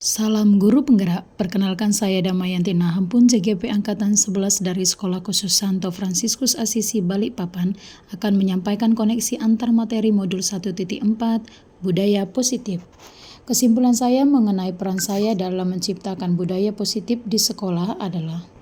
Salam Guru Penggerak, perkenalkan saya Damayanti Nahampun, JGP Angkatan 11 dari Sekolah Khusus Santo Fransiskus Asisi Balikpapan akan menyampaikan koneksi antar materi modul 1.4 Budaya Positif. Kesimpulan saya mengenai peran saya dalam menciptakan budaya positif di sekolah adalah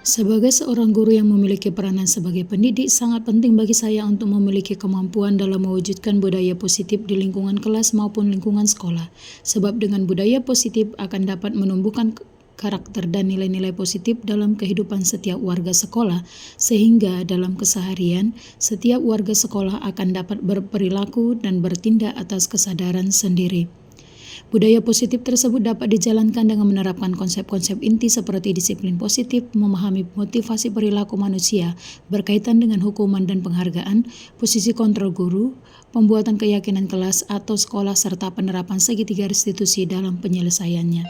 sebagai seorang guru yang memiliki peranan sebagai pendidik, sangat penting bagi saya untuk memiliki kemampuan dalam mewujudkan budaya positif di lingkungan kelas maupun lingkungan sekolah. Sebab dengan budaya positif akan dapat menumbuhkan karakter dan nilai-nilai positif dalam kehidupan setiap warga sekolah, sehingga dalam keseharian, setiap warga sekolah akan dapat berperilaku dan bertindak atas kesadaran sendiri. Budaya positif tersebut dapat dijalankan dengan menerapkan konsep-konsep inti seperti disiplin positif, memahami motivasi perilaku manusia berkaitan dengan hukuman dan penghargaan, posisi kontrol guru, pembuatan keyakinan kelas atau sekolah, serta penerapan segitiga restitusi dalam penyelesaiannya.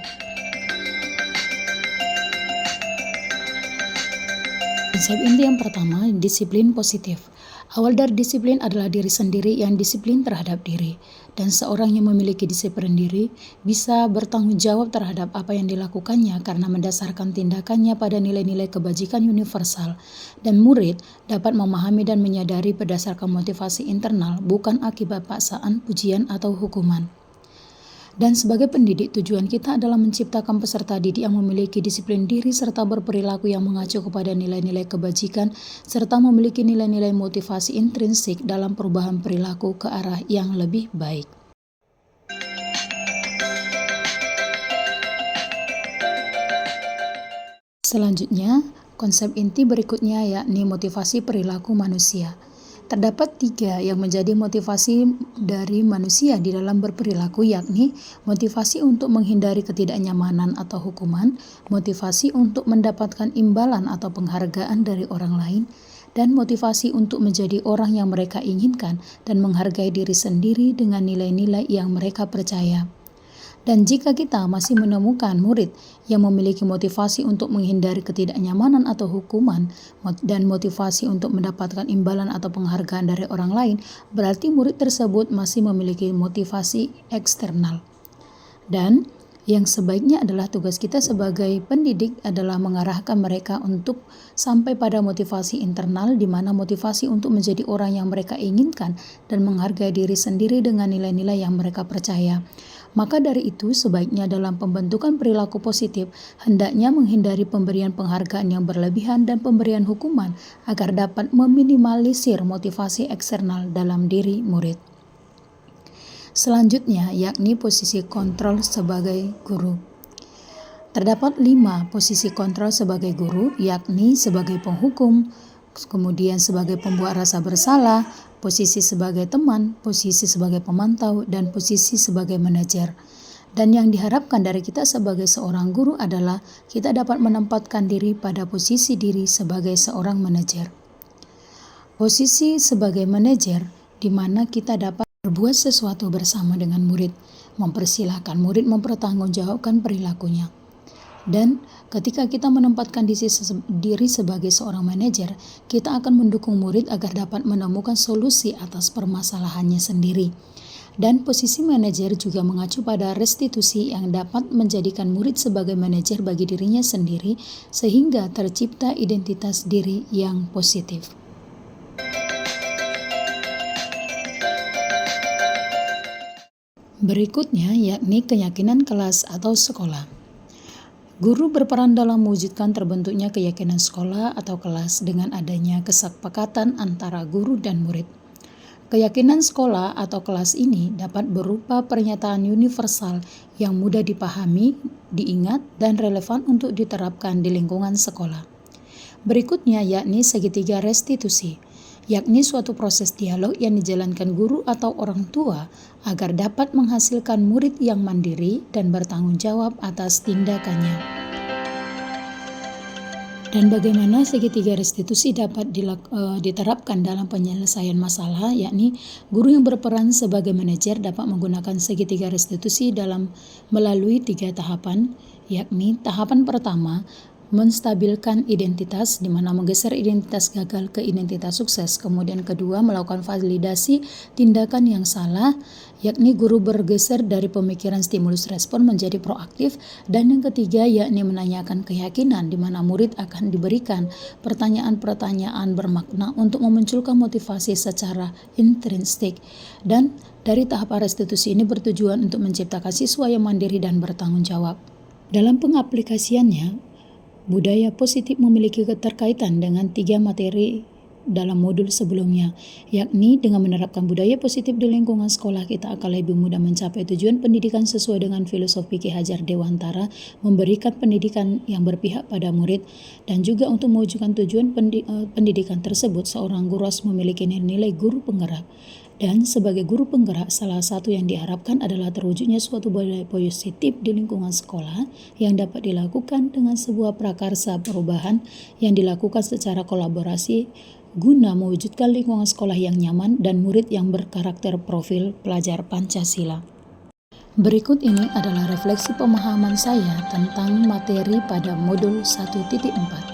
Konsep inti yang pertama, disiplin positif. Awal dari disiplin adalah diri sendiri yang disiplin terhadap diri. Dan seorang yang memiliki disiplin diri bisa bertanggung jawab terhadap apa yang dilakukannya karena mendasarkan tindakannya pada nilai-nilai kebajikan universal. Dan murid dapat memahami dan menyadari berdasarkan motivasi internal, bukan akibat paksaan, pujian, atau hukuman. Dan sebagai pendidik, tujuan kita adalah menciptakan peserta didik yang memiliki disiplin diri serta berperilaku yang mengacu kepada nilai-nilai kebajikan serta memiliki nilai-nilai motivasi intrinsik dalam perubahan perilaku ke arah yang lebih baik. Selanjutnya, konsep inti berikutnya yakni motivasi perilaku manusia. Terdapat 3 yang menjadi motivasi dari manusia di dalam berperilaku, yakni motivasi untuk menghindari ketidaknyamanan atau hukuman, motivasi untuk mendapatkan imbalan atau penghargaan dari orang lain, dan motivasi untuk menjadi orang yang mereka inginkan dan menghargai diri sendiri dengan nilai-nilai yang mereka percaya. Dan jika kita masih menemukan murid yang memiliki motivasi untuk menghindari ketidaknyamanan atau hukuman dan motivasi untuk mendapatkan imbalan atau penghargaan dari orang lain, berarti murid tersebut masih memiliki motivasi eksternal. Dan yang sebaiknya adalah tugas kita sebagai pendidik adalah mengarahkan mereka untuk sampai pada motivasi internal, di mana motivasi untuk menjadi orang yang mereka inginkan dan menghargai diri sendiri dengan nilai-nilai yang mereka percaya. Maka dari itu, sebaiknya dalam pembentukan perilaku positif, hendaknya menghindari pemberian penghargaan yang berlebihan dan pemberian hukuman agar dapat meminimalisir motivasi eksternal dalam diri murid. Selanjutnya, yakni posisi kontrol sebagai guru. Terdapat 5 posisi kontrol sebagai guru, yakni sebagai penghukum, kemudian sebagai pembuat rasa bersalah, posisi sebagai teman, posisi sebagai pemantau, dan posisi sebagai manajer. Dan yang diharapkan dari kita sebagai seorang guru adalah kita dapat menempatkan diri pada posisi diri sebagai seorang manajer. Posisi sebagai manajer di mana kita dapat berbuat sesuatu bersama dengan murid, mempersilahkan murid mempertanggungjawabkan perilakunya. Dan ketika kita menempatkan diri sebagai seorang manajer, kita akan mendukung murid agar dapat menemukan solusi atas permasalahannya sendiri. Dan posisi manajer juga mengacu pada restitusi yang dapat menjadikan murid sebagai manajer bagi dirinya sendiri, sehingga tercipta identitas diri yang positif. Berikutnya yakni keyakinan kelas atau sekolah. Guru berperan dalam mewujudkan terbentuknya keyakinan sekolah atau kelas dengan adanya kesepakatan antara guru dan murid. Keyakinan sekolah atau kelas ini dapat berupa pernyataan universal yang mudah dipahami, diingat, dan relevan untuk diterapkan di lingkungan sekolah. Berikutnya yakni segitiga restitusi, yakni suatu proses dialog yang dijalankan guru atau orang tua agar dapat menghasilkan murid yang mandiri dan bertanggung jawab atas tindakannya. Dan bagaimana segitiga restitusi dapat diterapkan dalam penyelesaian masalah, yakni guru yang berperan sebagai manajer dapat menggunakan segitiga restitusi dalam melalui 3 tahapan, yakni tahapan pertama, menstabilkan identitas, di mana menggeser identitas gagal ke identitas sukses. Kemudian kedua, melakukan validasi tindakan yang salah, yakni guru bergeser dari pemikiran stimulus respon menjadi proaktif. Dan yang ketiga, yakni menanyakan keyakinan, di mana murid akan diberikan pertanyaan-pertanyaan bermakna untuk memunculkan motivasi secara intrinsik. Dan dari tahap restitusi ini bertujuan untuk menciptakan siswa yang mandiri dan bertanggung jawab. Dalam pengaplikasiannya, budaya positif memiliki keterkaitan dengan 3 materi dalam modul sebelumnya, yakni dengan menerapkan budaya positif di lingkungan sekolah, kita akan lebih mudah mencapai tujuan pendidikan sesuai dengan filosofi Ki Hajar Dewantara, memberikan pendidikan yang berpihak pada murid, dan juga untuk mewujudkan tujuan pendidikan tersebut, seorang guru harus memiliki nilai guru penggerak. Dan sebagai guru penggerak, salah satu yang diharapkan adalah terwujudnya suatu budaya positif di lingkungan sekolah yang dapat dilakukan dengan sebuah prakarsa perubahan yang dilakukan secara kolaborasi guna mewujudkan lingkungan sekolah yang nyaman dan murid yang berkarakter profil pelajar Pancasila. Berikut ini adalah refleksi pemahaman saya tentang materi pada modul 1.4.